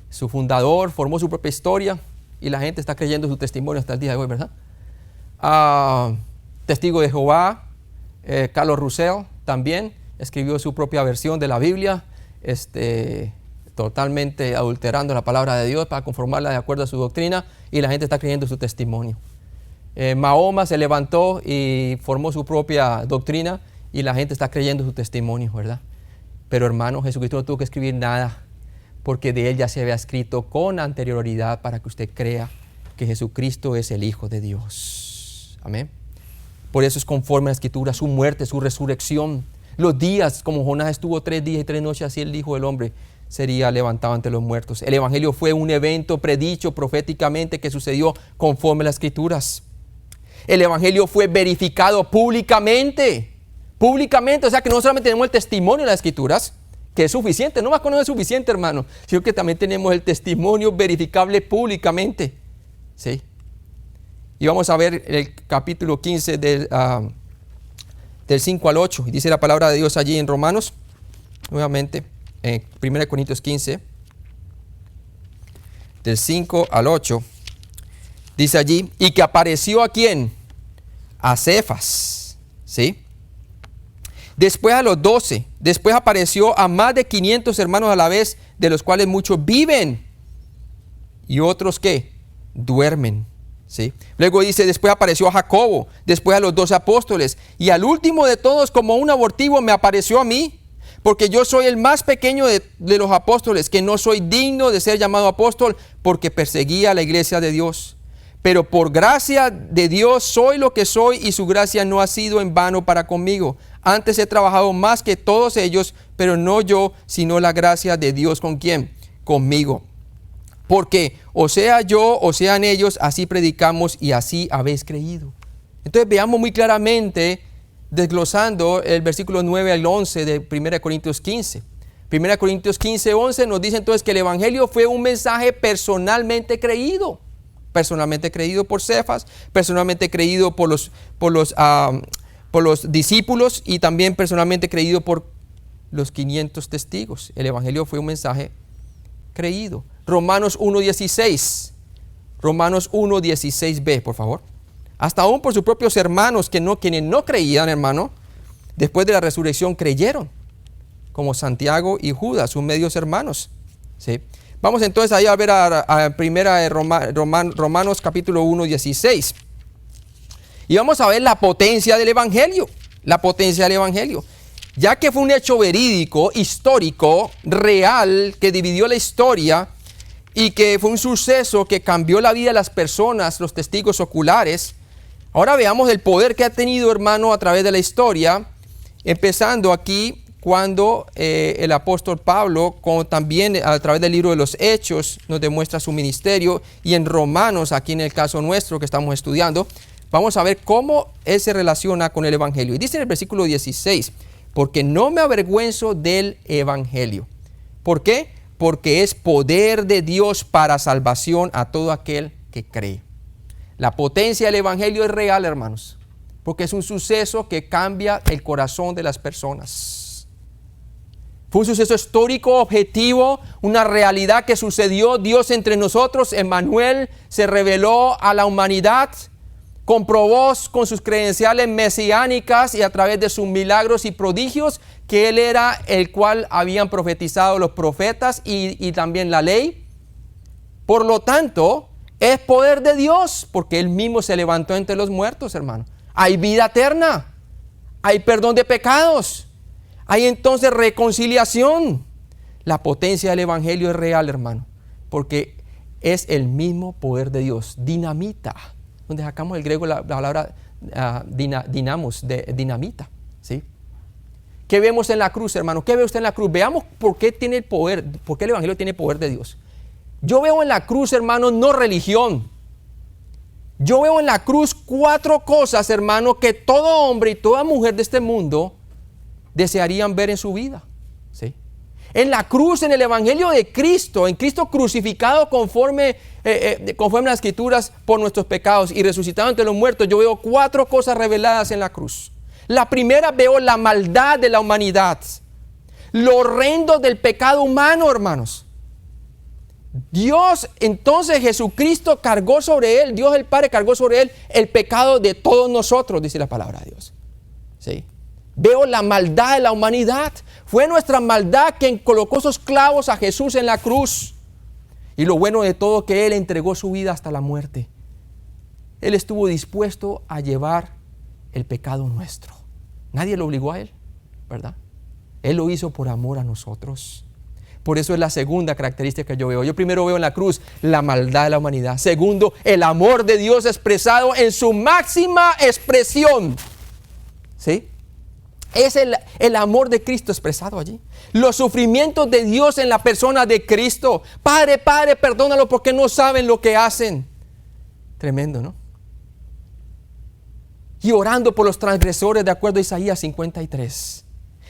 [SPEAKER 1] su fundador, formó su propia historia y la gente está creyendo su testimonio hasta el día de hoy, ¿verdad? Testigo de Jehová, Carlos Russell también escribió su propia versión de la Biblia, totalmente adulterando la palabra de Dios para conformarla de acuerdo a su doctrina y la gente está creyendo su testimonio. Mahoma se levantó y formó su propia doctrina y la gente está creyendo su testimonio, ¿verdad? Pero hermano, Jesucristo no tuvo que escribir nada porque de él ya se había escrito con anterioridad para que usted crea que Jesucristo es el Hijo de Dios. Amén. Por eso es conforme a la Escritura, su muerte, su resurrección. Los días, como Jonás estuvo 3 días y 3 noches, así el Hijo del Hombre sería levantado ante los muertos. El Evangelio fue un evento predicho proféticamente que sucedió conforme a las Escrituras. El Evangelio fue verificado públicamente. Públicamente, o sea que no solamente tenemos el testimonio de las Escrituras, que es suficiente, no más con eso es suficiente, hermano, sino que también tenemos el testimonio verificable públicamente. ¿Sí? Y vamos a ver el capítulo 15 del 5 al 8. Y dice la palabra de Dios allí en Romanos, nuevamente, en 1 Corintios 15, del 5 al 8. Dice allí, y que apareció ¿a quién? A Cefas, ¿sí? Después a los 12, después apareció a más de 500 hermanos a la vez, de los cuales muchos viven y otros ¿qué? Duermen. ¿Sí? Luego dice, después apareció a Jacobo, después a los 12 apóstoles y al último de todos como un abortivo me apareció a mí, porque yo soy el más pequeño de los apóstoles, que no soy digno de ser llamado apóstol porque perseguía a la iglesia de Dios. Pero por gracia de Dios soy lo que soy y su gracia no ha sido en vano para conmigo. Antes he trabajado más que todos ellos, pero no yo, sino la gracia de Dios. ¿Con quién? Conmigo. Porque o sea yo o sean ellos, así predicamos y así habéis creído. Entonces veamos muy claramente, desglosando el versículo 9 al 11 de 1 Corintios 15. 1 Corintios 15, 11 nos dice entonces que el Evangelio fue un mensaje personalmente creído. Personalmente creído por Cefas, personalmente creído por los discípulos y también personalmente creído por los 500 testigos. El Evangelio fue un mensaje creído. Romanos 1.16. Romanos 1.16b, por favor. Hasta aún por sus propios hermanos, quienes no creían, hermano, después de la resurrección creyeron, como Santiago y Judas, sus medios hermanos. ¿Sí? Vamos entonces ahí a ver a primera de Romanos capítulo 1.16. Y vamos a ver la potencia del Evangelio. La potencia del Evangelio. Ya que fue un hecho verídico, histórico, real, que dividió la historia y que fue un suceso que cambió la vida de las personas, los testigos oculares. Ahora veamos el poder que ha tenido, hermano, a través de la historia, empezando aquí cuando el apóstol Pablo, como también a través del libro de los Hechos, nos demuestra su ministerio, y en Romanos, aquí en el caso nuestro que estamos estudiando, vamos a ver cómo él se relaciona con el Evangelio. Y dice en el versículo 16, porque no me avergüenzo del Evangelio. ¿Por qué? Porque es poder de Dios para salvación a todo aquel que cree. La potencia del Evangelio es real, hermanos, porque es un suceso que cambia el corazón de las personas. Fue un suceso histórico, objetivo, una realidad que sucedió. Dios entre nosotros, Emmanuel, se reveló a la humanidad, comprobó con sus credenciales mesiánicas y a través de sus milagros y prodigios que Él era el cual habían profetizado los profetas y también la ley. Por lo tanto, es poder de Dios, porque Él mismo se levantó entre los muertos, hermano. Hay vida eterna, hay perdón de pecados, hay entonces reconciliación. La potencia del Evangelio es real, hermano, porque es el mismo poder de Dios. Dinamita, donde sacamos el griego la palabra dinamos, de dinamita, ¿sí? ¿Qué vemos en la cruz, hermano? ¿Qué ve usted en la cruz? Veamos por qué tiene el poder, por qué el Evangelio tiene poder de Dios. Yo veo en la cruz, hermano, no religión. Yo veo en la cruz 4 cosas, hermano, que todo hombre y toda mujer de este mundo desearían ver en su vida, ¿sí? En la cruz, en el Evangelio de Cristo, en Cristo crucificado conforme a las Escrituras por nuestros pecados y resucitado entre los muertos, yo veo 4 cosas reveladas en la cruz. La primera, veo la maldad de la humanidad, lo horrendo del pecado humano, hermanos. Dios, entonces Jesucristo cargó sobre Él, Dios el Padre cargó sobre Él el pecado de todos nosotros, dice la palabra de Dios, ¿sí? Veo la maldad de la humanidad. Fue nuestra maldad quien colocó esos clavos a Jesús en la cruz. Y lo bueno de todo, que Él entregó su vida hasta la muerte. Él estuvo dispuesto a llevar el pecado nuestro. Nadie lo obligó a Él, ¿verdad? Él lo hizo por amor a nosotros. Por eso es la segunda característica que yo veo. Yo primero veo en la cruz la maldad de la humanidad. Segundo, el amor de Dios expresado en su máxima expresión, ¿sí? Es el amor de Cristo expresado allí. Los sufrimientos de Dios en la persona de Cristo. Padre, Padre, perdónalo porque no saben lo que hacen. Tremendo, ¿no? Y orando por los transgresores, de acuerdo a Isaías 53.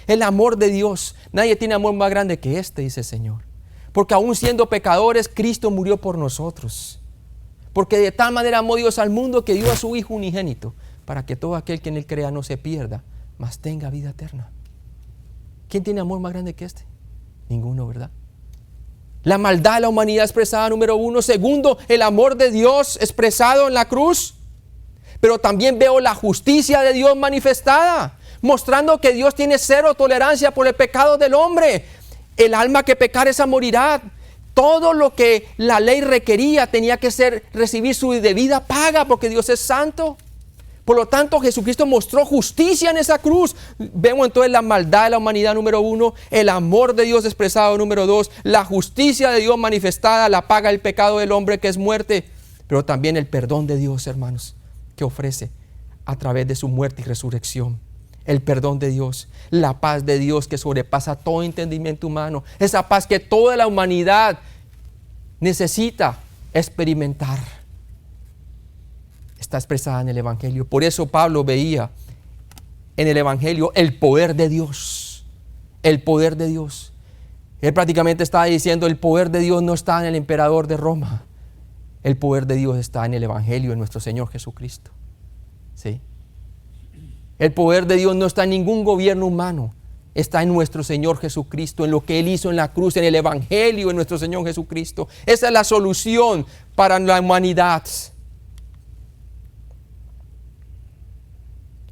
[SPEAKER 1] El amor de Dios. Nadie tiene amor más grande que este, dice el Señor. Porque aún siendo pecadores, Cristo murió por nosotros. Porque de tal manera amó Dios al mundo que dio a su Hijo unigénito, para que todo aquel que en Él crea no se pierda, mas tenga vida eterna. ¿Quién tiene amor más grande que este? Ninguno, ¿verdad? La maldad de la humanidad expresada, número 1. Segundo, el amor de Dios expresado en la cruz. Pero también veo la justicia de Dios manifestada, mostrando que Dios tiene 0 tolerancia por el pecado del hombre. El alma que pecare, esa morirá. Todo lo que la ley requería tenía que recibir su debida paga, porque Dios es santo. Por lo tanto, Jesucristo mostró justicia en esa cruz. Vemos entonces la maldad de la humanidad, número 1, el amor de Dios expresado, número 2, la justicia de Dios manifestada, la paga del pecado del hombre, que es muerte, pero también el perdón de Dios, hermanos, que ofrece a través de su muerte y resurrección. El perdón de Dios, la paz de Dios que sobrepasa todo entendimiento humano, esa paz que toda la humanidad necesita experimentar, está expresada en el Evangelio. Por eso Pablo veía en el Evangelio el poder de Dios. El poder de Dios. Él prácticamente estaba diciendo: el poder de Dios no está en el emperador de Roma. El poder de Dios está en el Evangelio, en nuestro Señor Jesucristo. ¿Sí? El poder de Dios no está en ningún gobierno humano. Está en nuestro Señor Jesucristo, en lo que Él hizo en la cruz, en el Evangelio, en nuestro Señor Jesucristo. Esa es la solución para la humanidad.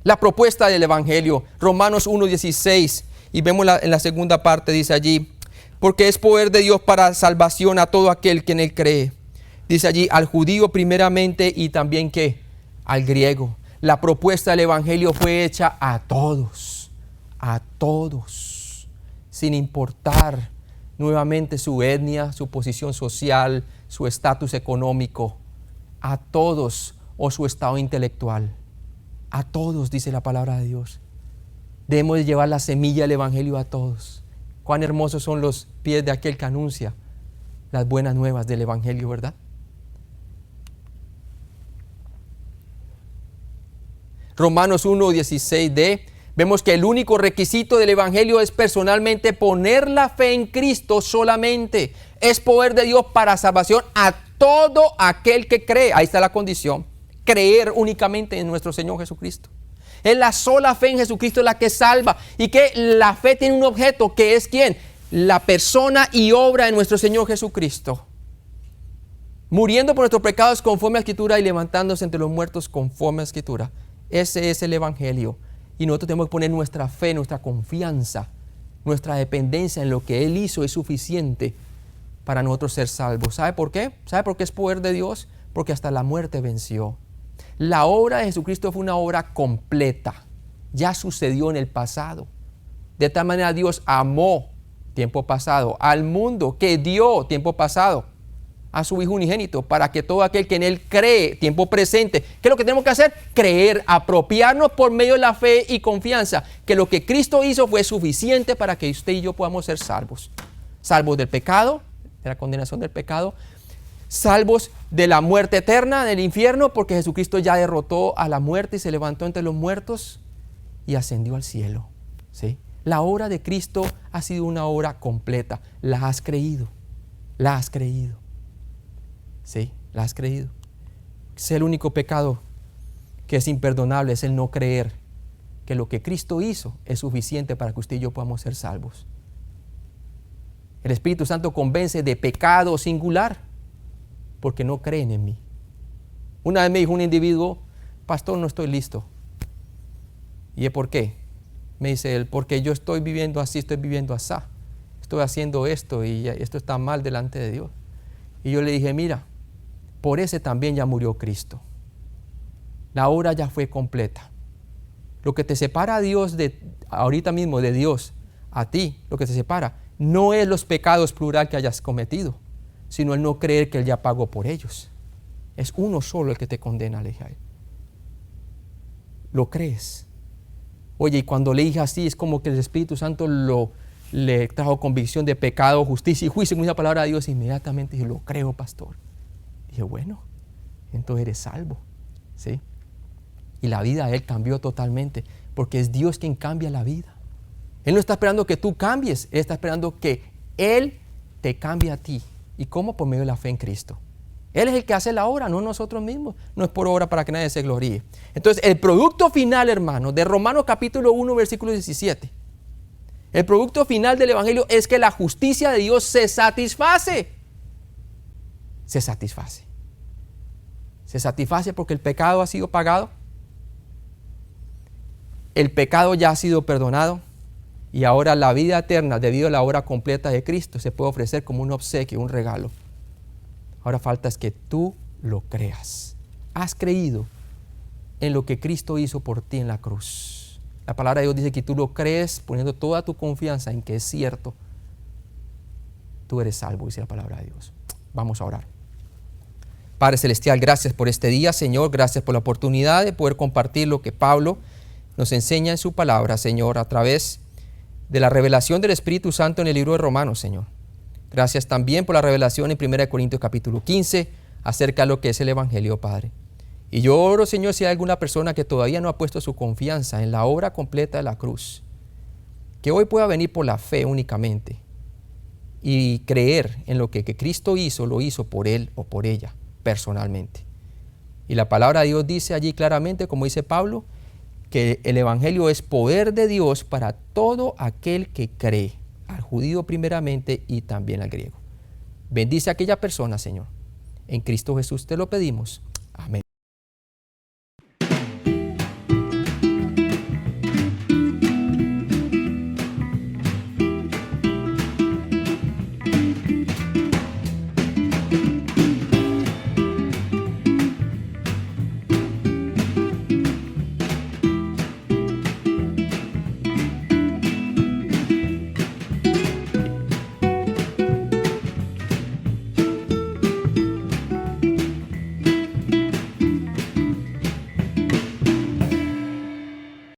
[SPEAKER 1] La propuesta del Evangelio, Romanos 1:16, y vemos en la segunda parte, dice allí: porque es poder de Dios para salvación a todo aquel que en Él cree. Dice allí, al judío primeramente y también ¿qué? Al griego. La propuesta del Evangelio fue hecha a todos, sin importar nuevamente su etnia, su posición social, su estatus económico, a todos, o su estado intelectual. A todos, dice la palabra de Dios. Debemos llevar la semilla del Evangelio a todos. Cuán hermosos son los pies de aquel que anuncia las buenas nuevas del Evangelio, ¿verdad? Romanos 1:16d, vemos que el único requisito del Evangelio es personalmente poner la fe en Cristo solamente. Es poder de Dios para salvación a todo aquel que cree. Ahí está la condición. Creer únicamente en nuestro Señor Jesucristo. Es la sola fe en Jesucristo la que salva. Y que la fe tiene un objeto que es ¿quién? La persona y obra de nuestro Señor Jesucristo. Muriendo por nuestros pecados conforme a la Escritura y levantándose entre los muertos conforme a la Escritura. Ese es el Evangelio. Y nosotros tenemos que poner nuestra fe, nuestra confianza, nuestra dependencia en lo que Él hizo es suficiente para nosotros ser salvos. ¿Sabe por qué? ¿Sabe por qué es poder de Dios? Porque hasta la muerte venció. La obra de Jesucristo fue una obra completa. Ya sucedió en el pasado. De tal manera Dios amó, tiempo pasado, al mundo, que dio, tiempo pasado, a su Hijo unigénito, para que todo aquel que en Él cree, tiempo presente. ¿Qué es lo que tenemos que hacer? Creer, apropiarnos por medio de la fe y confianza, que lo que Cristo hizo fue suficiente para que usted y yo podamos ser salvos. Salvos del pecado, de la condenación del pecado, salvos de la muerte eterna, del infierno, porque Jesucristo ya derrotó a la muerte y se levantó entre los muertos y ascendió al cielo. ¿Sí? La obra de Cristo ha sido una obra completa. ¿La has creído? ¿La has creído? Sí, ¿la has creído? Es el único pecado que es imperdonable, es el no creer que lo que Cristo hizo es suficiente para que usted y yo podamos ser salvos. El Espíritu Santo convence de pecado singular porque no creen en mí. Una vez me dijo un individuo, pastor, no estoy listo. ¿Y es por qué? Me dice él, porque yo estoy viviendo así, estoy viviendo así. Estoy haciendo esto y esto está mal delante de Dios. Y yo le dije, mira, por ese también ya murió Cristo. La obra ya fue completa. Lo que te separa a Dios ahorita mismo de Dios, a ti, lo que te separa, no es los pecados plural que hayas cometido, sino el no creer que Él ya pagó por ellos. Es uno solo el que te condena, le dije a él. ¿Lo crees? Oye, y cuando le dije así, es como que el Espíritu Santo le trajo convicción de pecado, justicia y juicio, con la palabra de Dios. Inmediatamente dije, lo creo, pastor. Dije, bueno, entonces eres salvo. ¿Sí? Y la vida de Él cambió totalmente, porque es Dios quien cambia la vida. Él no está esperando que tú cambies, Él está esperando que Él te cambie a ti. ¿Y cómo? Por medio de la fe en Cristo. Él es el que hace la obra, no nosotros mismos. No es por obra para que nadie se gloríe. Entonces, el producto final, hermano, de Romanos capítulo 1, versículo 17. El producto final del Evangelio es que la justicia de Dios se satisface. Se satisface. Se satisface porque el pecado ha sido pagado. El pecado ya ha sido perdonado. Y ahora la vida eterna, debido a la obra completa de Cristo, se puede ofrecer como un obsequio, un regalo. Ahora falta es que tú lo creas. Has creído en lo que Cristo hizo por ti en la cruz. La palabra de Dios dice que tú lo crees poniendo toda tu confianza en que es cierto. Tú eres salvo, dice la palabra de Dios. Vamos a orar. Padre Celestial, gracias por este día, Señor. Gracias por la oportunidad de poder compartir lo que Pablo nos enseña en su palabra, Señor, a través de la revelación del Espíritu Santo en el libro de Romanos, Señor. Gracias también por la revelación en 1 Corintios capítulo 15 acerca de lo que es el Evangelio, Padre. Y yo oro, Señor, si hay alguna persona que todavía no ha puesto su confianza en la obra completa de la cruz, que hoy pueda venir por la fe únicamente y creer en lo que Cristo hizo, lo hizo por él o por ella personalmente. Y la palabra de Dios dice allí claramente, como dice Pablo, que el Evangelio es poder de Dios para todo aquel que cree, al judío primeramente y también al griego. Bendice a aquella persona, Señor. En Cristo Jesús te lo pedimos. Amén.